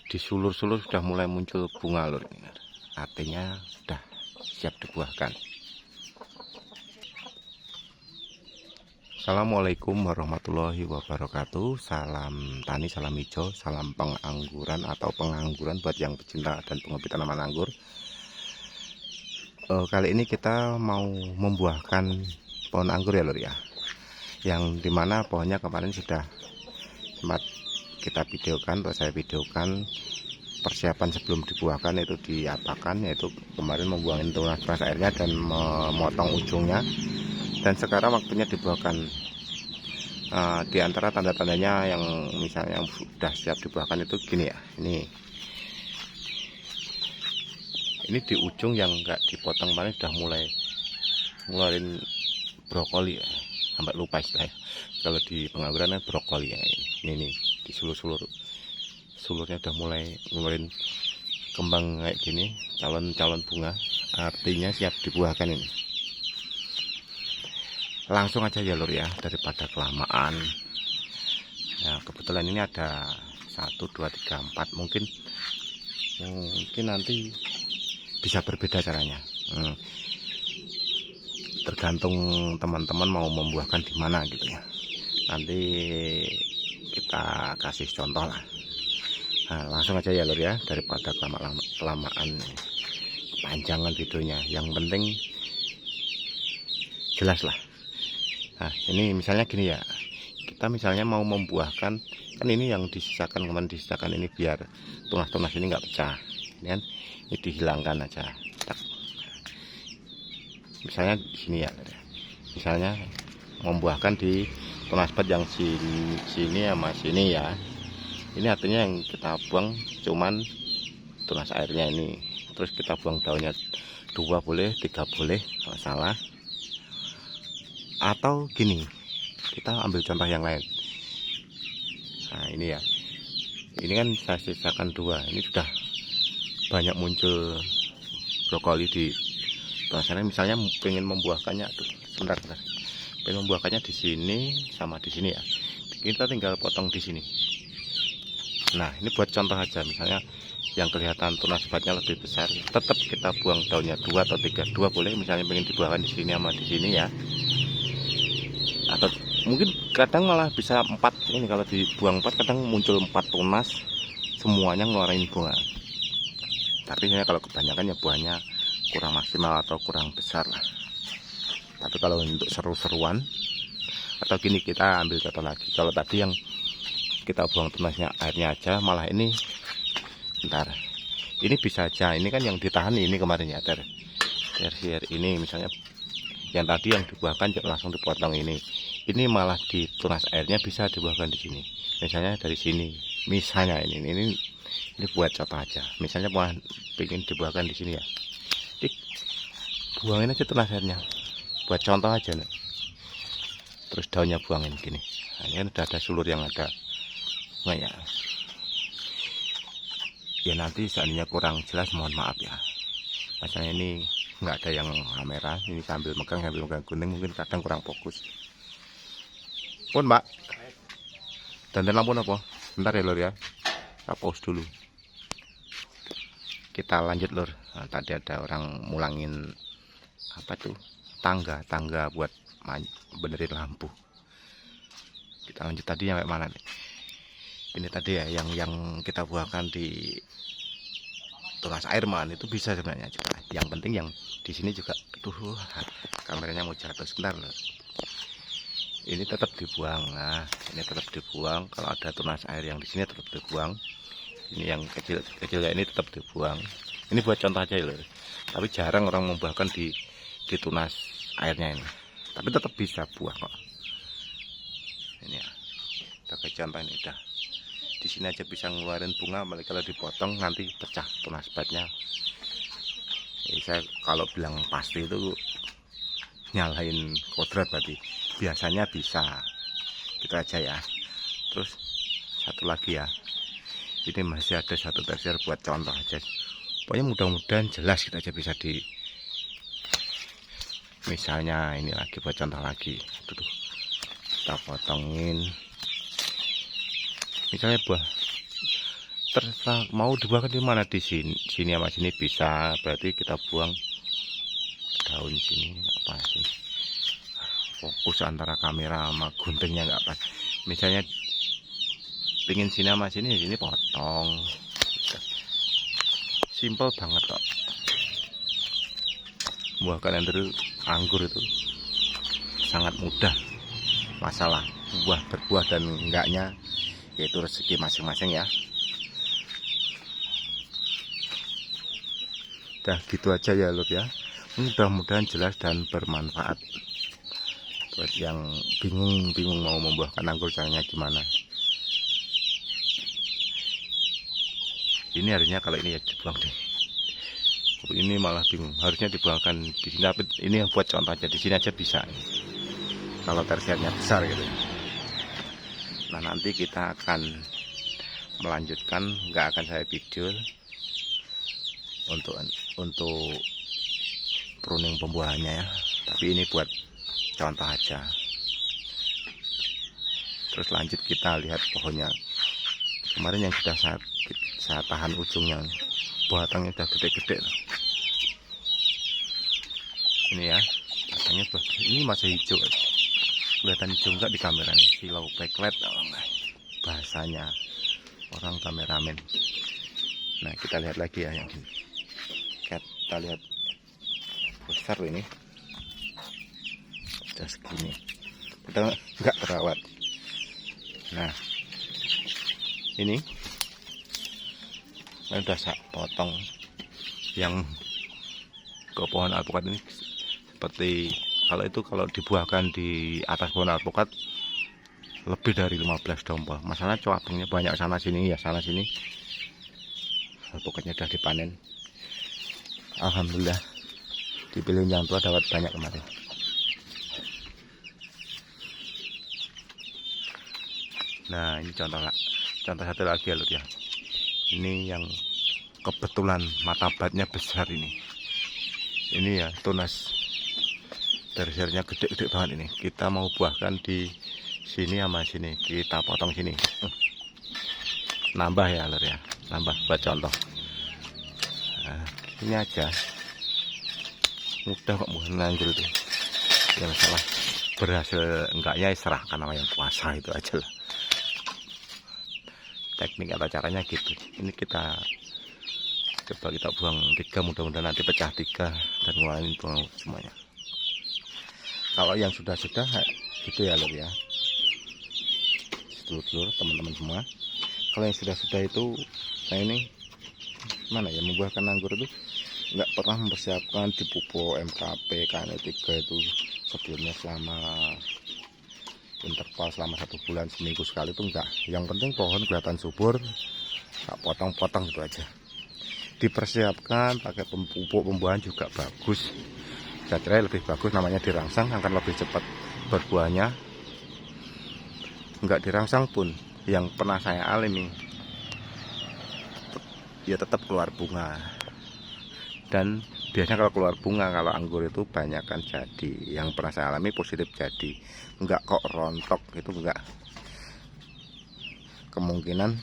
disulur-sulur sudah mulai muncul bunga lur. Artinya sudah siap dibuahkan. Assalamualaikum warahmatullahi wabarakatuh. Salam tani, salam hijau, salam pengangguran atau pengangguran buat yang pecinta dan penghobi tanaman anggur. Kali ini kita mau membuahkan pohon anggur ya lur ya, yang dimana pohonnya kemarin sudah sempat kita videokan atau saya videokan persiapan sebelum dibuahkan itu diapakan, yaitu kemarin membuangin tunas airnya dan memotong ujungnya, dan sekarang waktunya dibuahkan. Di antara tanda-tandanya yang misalnya yang sudah siap dibuahkan itu gini ya, ini di ujung yang enggak dipotong kemarin sudah mulai ngeluarin brokoli ya, sampai lupa istilahnya kalau di pengangguran kan brokoli ya. Ini di sulurnya udah mulai ngeluarin kembang kayak gini, calon bunga, artinya siap dibuahkan ini. Langsung aja ya lur ya, daripada kelamaan. Nah kebetulan ini ada 1, 2, 3, 4, mungkin nanti bisa berbeda caranya. Tergantung teman-teman mau membuahkan di mana gitu ya. Nanti kita kasih contoh lah. Nah, langsung aja ya lur ya, daripada kelamaan panjangan videonya. Yang penting jelas lah. Nah ini misalnya gini ya, kita misalnya mau membuahkan, kan ini yang disisakan kemarin disisakan ini biar tunas-tunas ini nggak pecah, ini kan ini dihilangkan aja. Misalnya di sini ya, misalnya membuahkan di tunas bat yang sini sama sini ya, ini artinya yang kita buang cuman tunas airnya ini, terus kita buang daunnya 2 boleh, 3 boleh kalau salah. Atau gini, kita ambil contoh yang lain. Nah ini ya, ini kan saya sisakan 2, ini sudah banyak muncul brokoli di sana. Misalnya pengen membuahkannya, sebentar, pengen membuahkannya di sini sama di sini ya, kita tinggal potong di sini. Nah ini buat contoh aja, misalnya yang kelihatan tunas batnya lebih besar, tetap kita buang daunnya 2 atau 3, 2 boleh. Misalnya pengen dibuahkan di sini sama di sini ya, atau mungkin kadang malah bisa 4. Ini kalau dibuang 4 kadang muncul 4 tunas semuanya ngeluarin bunga. Tapi saya kalau kebanyakan ya buahnya kurang maksimal atau kurang besar lah. Tapi kalau untuk seru-seruan atau gini, kita ambil contoh lagi. Kalau tadi yang kita buang tunasnya airnya aja, malah ini bentar, ini bisa aja, ini kan yang ditahan ini kemarin ya, tersier ini misalnya yang tadi yang dibuahkan langsung dipotong ini malah di tunas airnya bisa dibuahkan di sini. Misalnya dari sini, misalnya ini buat contoh aja. Misalnya pengen dibuahkan di sini ya, buangin aja tunas airnya, buat contoh aja nih. Terus daunnya buangin gini. Nah, ini kan udah ada sulur yang ada ya. Ya nanti seandainya kurang jelas mohon maaf ya. Misalnya ini nggak ada yang kamera, ini sambil megang gunting, mungkin kadang kurang fokus. Pun mbak, dandan lampu apa? Bentar ya lur ya, kita pause dulu. Kita lanjut lur. Nah, tadi ada orang mulangin apa tuh, tangga buat benerin lampu. Kita lanjut tadi sampai mana nih? Ini tadi ya yang kita buahkan di tunas air man itu bisa sebenarnya juga. Yang penting yang di sini juga, kameranya mau jatuh sebentar loh. Ini tetap dibuang. Nah ini tetap dibuang. Kalau ada tunas air yang di sini tetap dibuang. Ini yang kecil ya, ini tetap dibuang. Ini buat contoh aja loh. Tapi jarang orang membuahkan di tunas airnya ini. Tapi tetap bisa buah kok. Ini ya, sebagai contoh ini udah. Di sini aja bisa ngeluarin bunga, apalagi kalau dipotong nanti pecah tunas batnya. Jadi saya kalau bilang pasti itu nyalahin kodrat berarti. Biasanya bisa. Gitu aja ya. Terus satu lagi ya. Ini masih ada 1 tersier buat contoh aja. Pokoknya mudah-mudahan jelas kita aja bisa di. Misalnya ini lagi buat contoh lagi. Tuh. Kita potongin. Misalnya terserah mau dibuangkan di mana, di sini sama sini bisa, berarti kita buang daun sini apa sini, fokus antara kamera sama guntingnya nggak pas. Misalnya pingin sini sama sini, sini potong, simple banget kok. Buahkan anggur itu sangat mudah. Masalah buah berbuah dan enggaknya yaitu rezeki masing-masing ya. Udah gitu aja ya lur ya. Mudah-mudahan jelas dan bermanfaat buat yang bingung mau membuahkan anggur caranya gimana. Ini harusnya kalau ini ya dibuang deh. Ini malah bingung, harusnya dibuangkan di sini, tapi ini yang buat contoh aja, di sini aja bisa kalau tersiernya besar gitu. Nah nanti kita akan melanjutkan, nggak akan saya video untuk pruning pembuahannya ya, tapi ini buat contoh aja. Terus lanjut kita lihat pohonnya kemarin yang sudah saya tahan ujungnya, batangnya udah gede-gede. Ini ya, batangnya ini masih hijau, kelihatan hijau enggak di kamera nih, silau backlight bahasanya orang kameramen. Nah kita lihat lagi ya yang ini, kita lihat besar ini, udah segini, udah enggak terawat. Nah ini udah saya potong yang ke pohon alpukat ini, seperti kalau dibuahkan di atas pohon alpukat lebih dari 15 domba. Masalah cabangnya banyak sana sini ya, sana sini. Alpukatnya udah dipanen. Alhamdulillah dipilih yang tua dapat banyak kemarin. Nah ini contoh satu lagi ya lur ya. Ini yang kebetulan matabatnya besar ini. Ini ya tunas tersiernya gede-gede banget ini. Kita mau buahkan di sini sama sini, kita potong sini. Nambah ya lur ya, nambah buat contoh. Nah, ini aja mudah kok buah anggur itu. Ya masalah berhasil enggaknya serahkan sama yang puasa itu aja lah. Teknik atau caranya gitu. Ini kita coba kita buang 3, mudah-mudahan nanti pecah 3 dan ngeluarin buang semuanya. Kalau yang sudah gitu ya lur ya, sedulur-sedulur teman-teman semua. Kalau yang sudah itu, nah ini mana ya, membuahkan anggur itu nggak pernah mempersiapkan di pupuk MKP KN3 itu sebelumnya selama interval selama 1 bulan, seminggu sekali itu enggak. Yang penting pohon kelihatan subur, nggak potong-potong gitu aja. Dipersiapkan pakai pupuk pembuahan juga bagus, saya kira lebih bagus, namanya dirangsang akan lebih cepat berbuahnya. Enggak dirangsang pun yang pernah saya alami ya tetap keluar bunga, dan biasanya kalau keluar bunga kalau anggur itu banyak kan jadi. Yang pernah saya alami positif jadi, enggak kok rontok itu enggak. Kemungkinan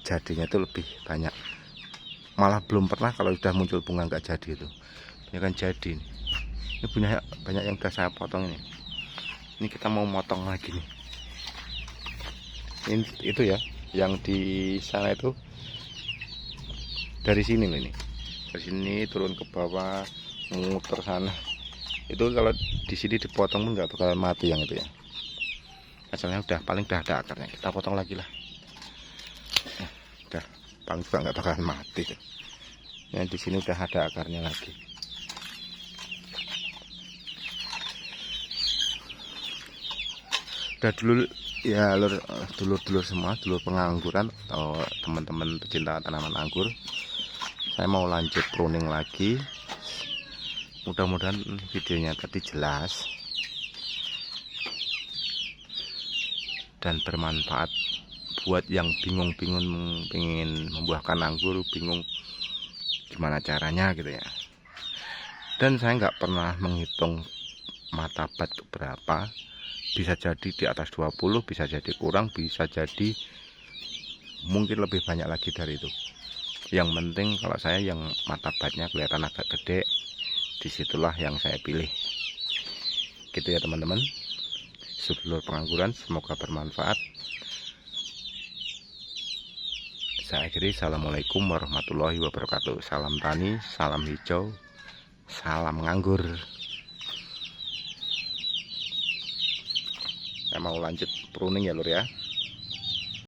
jadinya itu lebih banyak. Malah belum pernah kalau sudah muncul bunga enggak jadi itu. Ini kan jadi. Ini banyak yang sudah saya potong ini. Ini kita mau motong lagi nih. Ini itu ya, yang di sana itu dari sini loh ini. Dari sini turun ke bawah, muter sana. Itu kalau di sini dipotong pun nggak bakal mati yang itu ya. Asalnya paling udah ada akarnya. Kita potong lagi lah. Udah paling juga nggak bakalan mati. Yang di sini udah ada akarnya lagi. Udah dulu ya lur, dulur-dulur semua, dulur pengangguran atau teman-teman pecinta tanaman anggur, saya mau lanjut pruning lagi. Mudah-mudahan videonya tadi jelas dan bermanfaat buat yang bingung-bingung pengen membuahkan anggur, bingung gimana caranya gitu ya. Dan saya nggak pernah menghitung matabat berapa, bisa jadi di atas 20, bisa jadi kurang, bisa jadi mungkin lebih banyak lagi dari itu. Yang penting kalau saya yang mata batnya kelihatan agak gede, disitulah yang saya pilih. Gitu ya teman-teman. Sedulur pengangguran, semoga bermanfaat. Saya akhiri, assalamualaikum warahmatullahi wabarakatuh. Salam tani, salam hijau, salam nganggur. Saya mau lanjut pruning ya lur ya.